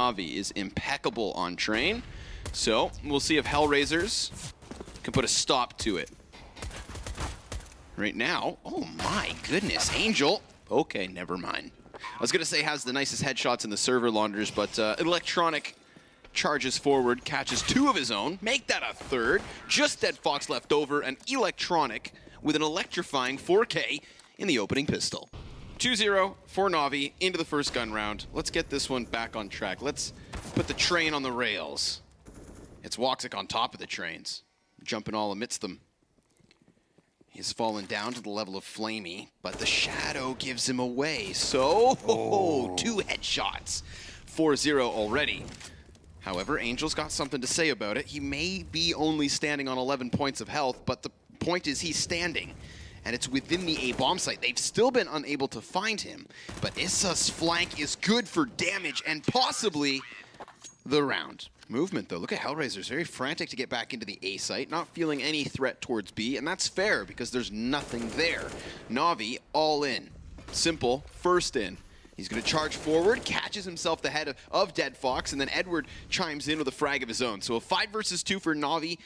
NaVi is impeccable on train. So we'll see if HellRaisers can put a stop to it. Right now, oh my goodness, Angel. Okay, never mind. I was going to say has the nicest headshots in the server, Launders, but Electronic charges forward, catches 2 of his own, make that a 3rd. Just Dead Fox left over, and Electronic with an electrifying 4K in the opening pistol. 2-0 for NaVi into the first gun round. Let's get this one back on track. Let's put the train on the rails. It's Woxic on top of the trains, jumping all amidst them. He's fallen down to the level of Flamey, but the shadow gives him away. So, 2 headshots. 4-0 already. However, Angel's got something to say about it. He may be only standing on 11 points of health, but the point is he's standing. And it's within the A bomb site. They've still been unable to find him, but Issa's flank is good for damage and possibly the round. Movement though, look at HellRaisers, very frantic to get back into the A site, not feeling any threat towards B, and that's fair because there's nothing there. NaVi all in, simple, first in. He's gonna charge forward, catches himself the head of Dead Fox, and then Edward chimes in with a frag of his own. So a 5 versus 2 for NaVi.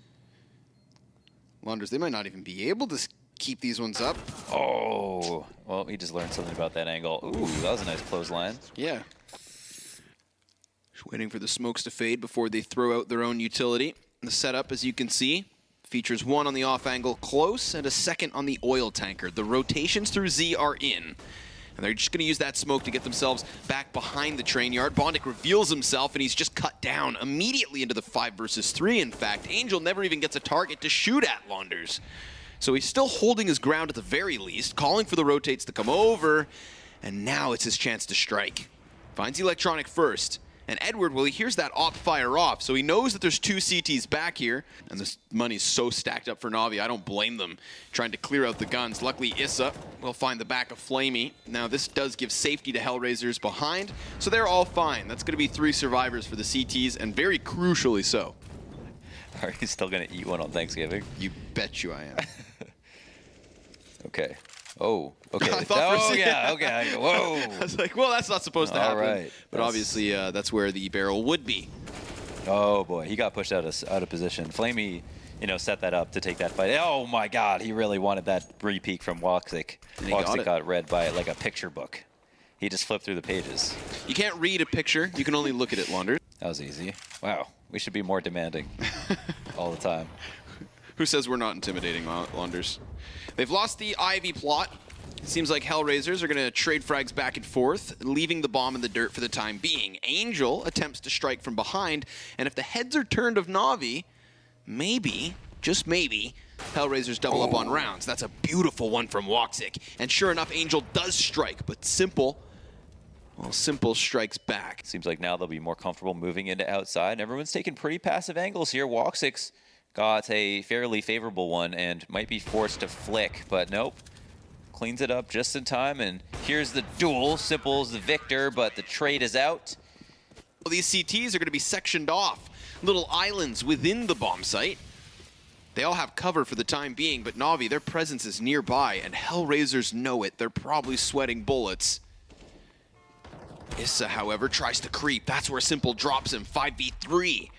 Launders, they might not even be able to keep these ones up. Oh, well, he just learned something about that angle. Ooh, that was a nice clothesline. Yeah. Just waiting for the smokes to fade before they throw out their own utility. The setup, as you can see, features 1 on the off angle close and a 2nd on the oil tanker. The rotations through Z are in. And they're just going to use that smoke to get themselves back behind the train yard. Bondic reveals himself, and he's just cut down immediately into the 5 versus 3. In fact, Angel never even gets a target to shoot at, Launders. So he's still holding his ground at the very least, calling for the rotates to come over, and now it's his chance to strike. Finds Electronic first, and Edward, well, he hears that op fire off, so he knows that there's 2 CTs back here, and this money's so stacked up for NaVi, I don't blame them trying to clear out the guns. Luckily, Issa will find the back of Flamey. Now, this does give safety to HellRaisers behind, so they're all fine. That's going to be 3 survivors for the CTs, and very crucially so. Are you still going to eat one on Thanksgiving? You bet you I am. Okay. Oh, okay. I thought for a second. Yeah, okay. Whoa. I was like, well, that's not supposed to happen. All right. But obviously, that's where the barrel would be. Oh, boy. He got pushed out of position. Flamey, set that up to take that fight. Oh, my God. He really wanted that re-peek from Woxic. Woxic got read by like a picture book. He just flipped through the pages. You can't read a picture. You can only look at it, Launders. That was easy. Wow. We should be more demanding all the time. Who says we're not intimidating, Launders? They've lost the Ivy plot. It seems like HellRaisers are going to trade frags back and forth, leaving the bomb in the dirt for the time being. Angel attempts to strike from behind, and if the heads are turned of NaVi, maybe, just maybe, HellRaisers double up on rounds. That's a beautiful one from Woxic. And sure enough, Angel does strike, but Simple strikes back. Seems like now they'll be more comfortable moving into outside. Everyone's taking pretty passive angles here. Woxic's got a fairly favorable one and might be forced to flick, but nope. Cleans it up just in time, and here's the duel. Simple's the victor, but the trade is out. Well, these CTs are going to be sectioned off. Little islands within the bomb site. They all have cover for the time being, but NaVi, their presence is nearby, and HellRaisers know it. They're probably sweating bullets. Issa, however, tries to creep. That's where Simple drops him, 5v3.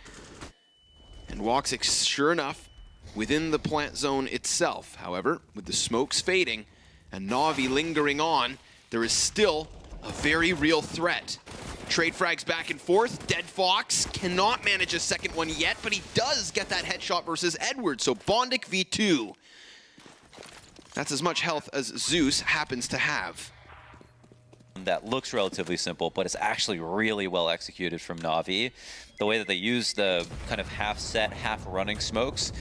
And Woxic, sure enough, within the plant zone itself. However, with the smokes fading and NaVi lingering on, there is still a very real threat. Trade frags back and forth. Dead Fox cannot manage a second one yet, but he does get that headshot versus Edward. So Bondic v2. That's as much health as Zeus happens to have. That looks relatively simple, but it's actually really well executed from NaVi. The way that they use the kind of half-set, half-running smokes.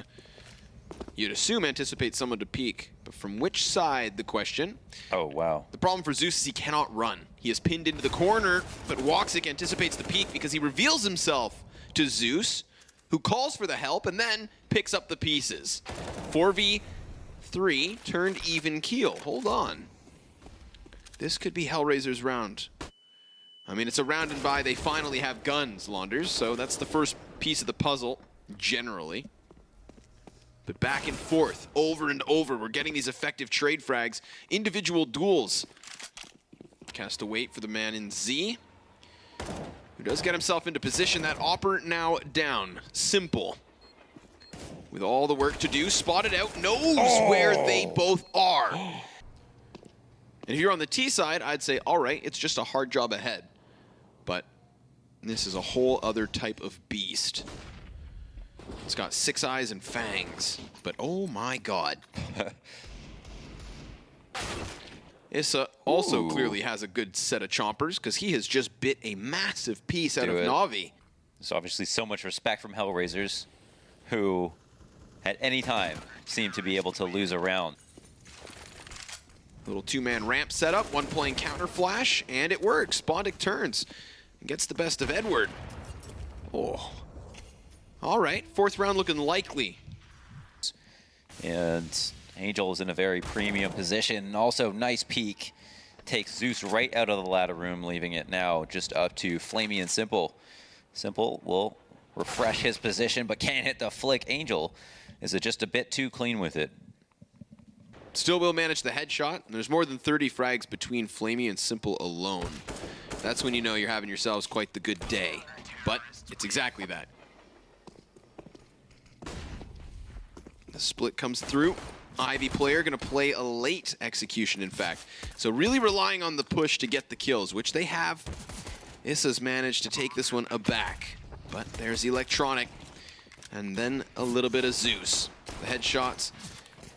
You'd assume anticipate someone to peek, but from which side, the question. Oh, wow. The problem for Zeus is he cannot run. He is pinned into the corner, but Woxic anticipates the peek because he reveals himself to Zeus, who calls for the help and then picks up the pieces. 4v3 turned even keel. Hold on. This could be HellRaisers' round. I mean, it's a round and by. They finally have guns, Launders, so that's the first piece of the puzzle, generally. But back and forth, over and over, we're getting these effective trade frags, individual duels. Has to wait for the man in Z, who does get himself into position. That Opper now down. Simple. With all the work to do, spotted out, knows where they both are. And if you're on the T side, I'd say, all right, it's just a hard job ahead. But this is a whole other type of beast. It's got 6 eyes and fangs, but oh my god. Issa also clearly has a good set of chompers because he has just bit a massive piece out of NaVi. There's obviously so much respect from HellRaisers, who at any time seem to be able to lose a round. Little 2-man ramp setup, one playing counter flash, and it works. Bondic turns and gets the best of Edward. Oh. All right, 4th round looking likely. And Angel is in a very premium position. Also, nice peek. Takes Zeus right out of the ladder room, leaving it now just up to Flamey and Simple. Simple will refresh his position, but can't hit the flick. Angel is just a bit too clean with it. Still will manage the headshot. There's more than 30 frags between Flamey and Simple alone. That's when you know you're having yourselves quite the good day. But it's exactly that. The split comes through. Ivy player going to play a late execution, in fact. So really relying on the push to get the kills, which they have. Issa's managed to take this one aback. But there's Electronic. And then a little bit of Zeus. The headshots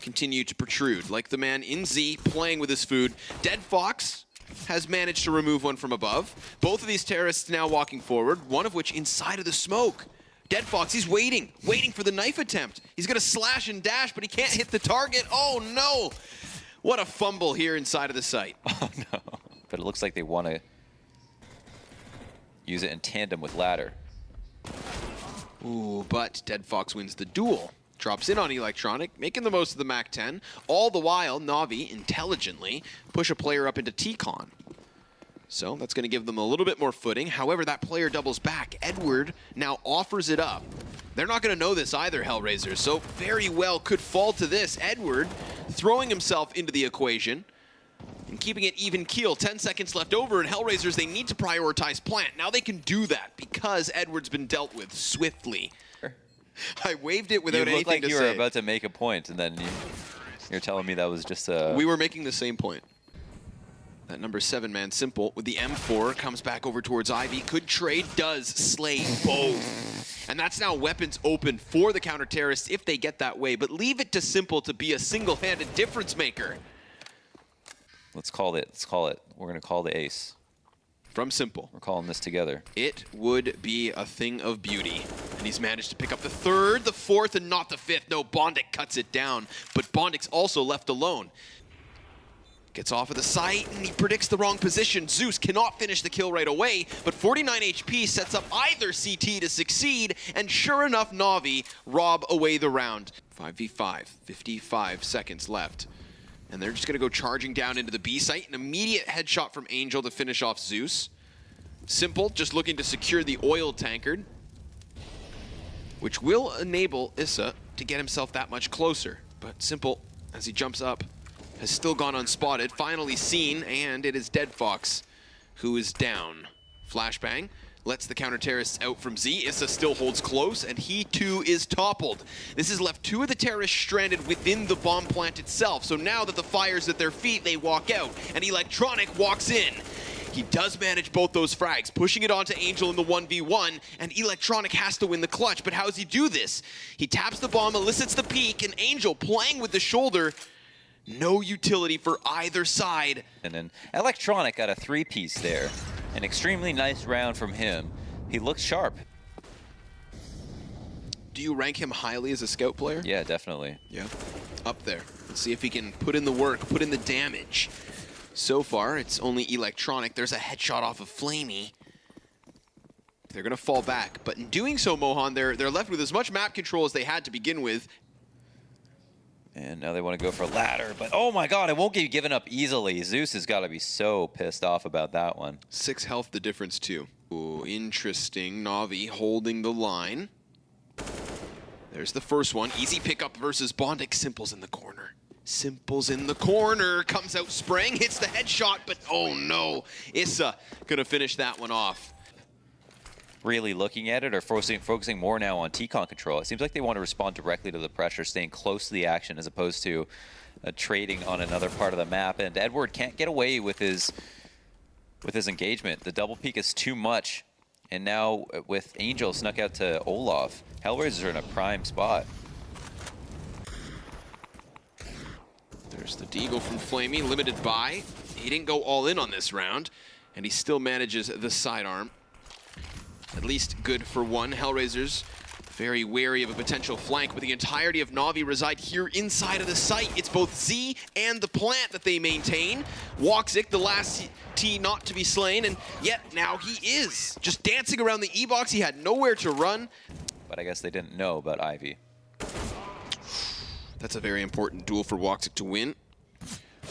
continue to protrude, like the man in Z playing with his food. Dead Fox has managed to remove one from above. Both of these terrorists now walking forward, one of which inside of the smoke. Dead Fox, he's waiting for the knife attempt. He's gonna slash and dash, but he can't hit the target. Oh no! What a fumble here inside of the site. Oh no. But it looks like they want to use it in tandem with ladder. Ooh, but Dead Fox wins the duel. Drops in on Electronic, making the most of the MAC-10. All the while, NaVi intelligently push a player up into T-Con. So that's going to give them a little bit more footing. However, that player doubles back. Edward now offers it up. They're not going to know this either, HellRaisers, so very well could fall to this. Edward throwing himself into the equation and keeping it even keel. 10 seconds left over, and HellRaisers, they need to prioritize plant. Now they can do that because Edward's been dealt with swiftly. I waved it without anything to say. You looked like you were about to make a point, and then you're telling me that was just a... We were making the same point. That number 7-man Simple with the M4 comes back over towards Ivy. Could trade, does slay both. And that's now weapons open for the counter-terrorists if they get that way. But leave it to Simple to be a single-handed difference maker. Let's call it. Let's call it. We're going to call the ace. From Simple. We're calling this together. It would be a thing of beauty. And he's managed to pick up the 3rd, the 4th, and not the 5th. No, Bondic cuts it down. But Bondic's also left alone. Gets off of the site, and he predicts the wrong position. Zeus cannot finish the kill right away, but 49 HP sets up either CT to succeed, and sure enough, NaVi rob away the round. 5v5, 55 seconds left. And they're just going to go charging down into the B site. An immediate headshot from Angel to finish off Zeus. Simple, just looking to secure the oil tankard, which will enable Issa to get himself that much closer. But Simple, as he jumps up, has still gone unspotted, finally seen, and it is Dead Fox who is down. Flashbang lets the counter-terrorists out from Z. Issa still holds close, and he too is toppled. This has left 2 of the terrorists stranded within the bomb plant itself, so now that the fire's at their feet, they walk out, and Electronic walks in. He does manage both those frags, pushing it onto Angel in the 1v1, and Electronic has to win the clutch, but how does he do this? He taps the bomb, elicits the peek, and Angel playing with the shoulder. No utility for either side. And then Electronic got a 3-piece there. An extremely nice round from him. He looks sharp. Do you rank him highly as a scout player? Yeah, definitely. Yeah, up there. Let's see if he can put in the work, put in the damage. So far, it's only Electronic. There's a headshot off of Flamey. They're going to fall back. But in doing so, Mohan, they're left with as much map control as they had to begin with. And now they want to go for ladder, but oh my god, it won't get given up easily. Zeus has got to be so pissed off about that one. 6 health the difference too. Ooh, interesting. NaVi holding the line. There's the first one. Easy pickup versus Bondic. Simple's in the corner. Simple's in the corner. Comes out spraying, hits the headshot, but oh no. Issa gonna finish that one off. really looking at it are focusing more now on T-Con control. It seems like they want to respond directly to the pressure, staying close to the action as opposed to trading on another part of the map. And Edward can't get away with his engagement. The double peek is too much. And now with Angel snuck out to Olaf, HellRaisers are in a prime spot. There's the deagle from Flamey, limited by. He didn't go all in on this round, and he still manages the sidearm. At least good for one. HellRaisers very wary of a potential flank, but the entirety of NaVi reside here inside of the site. It's both Z and the plant that they maintain. Woxic, the last T not to be slain, and yet now he is. Just dancing around the E-box, he had nowhere to run. But I guess they didn't know about Ivy. That's a very important duel for Woxic to win.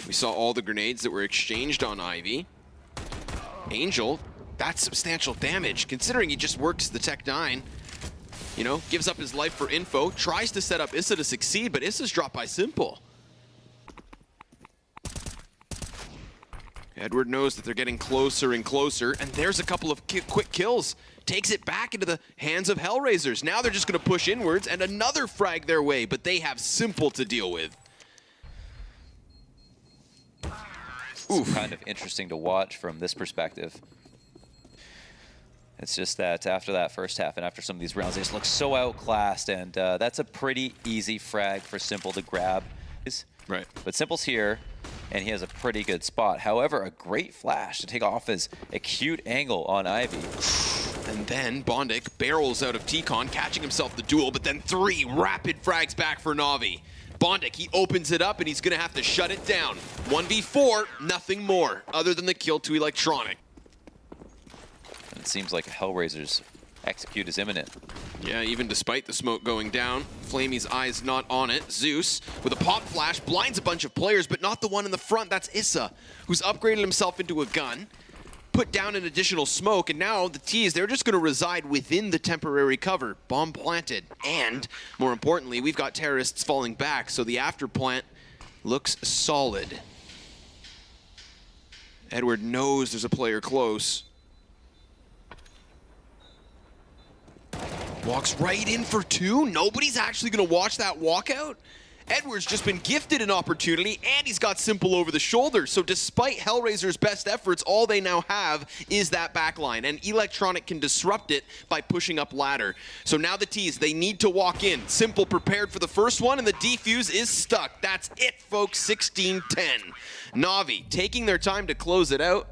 We saw all the grenades that were exchanged on Ivy. Angel, that's substantial damage, considering he just works the Tech 9. You know, gives up his life for info, tries to set up Issa to succeed, but Issa's dropped by Simple. Edward knows that they're getting closer and closer, and there's a couple of quick kills. Takes it back into the hands of HellRaisers. Now they're just going to push inwards, and another frag their way, but they have Simple to deal with. It's kind of interesting to watch from this perspective. It's just that after that first half and after some of these rounds, they just look so outclassed, and that's a pretty easy frag for Simple to grab. Right. But Simple's here, and he has a pretty good spot. However, a great flash to take off his acute angle on Ivy. And then Bondic barrels out of T-Con, catching himself the duel, but then 3 rapid frags back for NaVi. Bondic, he opens it up, and he's going to have to shut it down. 1v4, nothing more, other than the kill to Electronic. And it seems like HellRaisers execute is imminent. Yeah, even despite the smoke going down, Flamey's eyes not on it. Zeus, with a pop flash, blinds a bunch of players, but not the one in the front. That's Issa, who's upgraded himself into a gun, put down an additional smoke, and now the T's, they're just going to reside within the temporary cover. Bomb planted. And, more importantly, we've got terrorists falling back, so the after plant looks solid. Edward knows there's a player close. Walks right in for 2. Nobody's actually going to watch that walkout. Edward's just been gifted an opportunity, and he's got Simple over the shoulder. So despite HellRaisers' best efforts, all they now have is that backline, and Electronic can disrupt it by pushing up ladder. So now the T's, they need to walk in. Simple prepared for the first one, and the defuse is stuck. That's it, folks, 16-10. NaVi taking their time to close it out.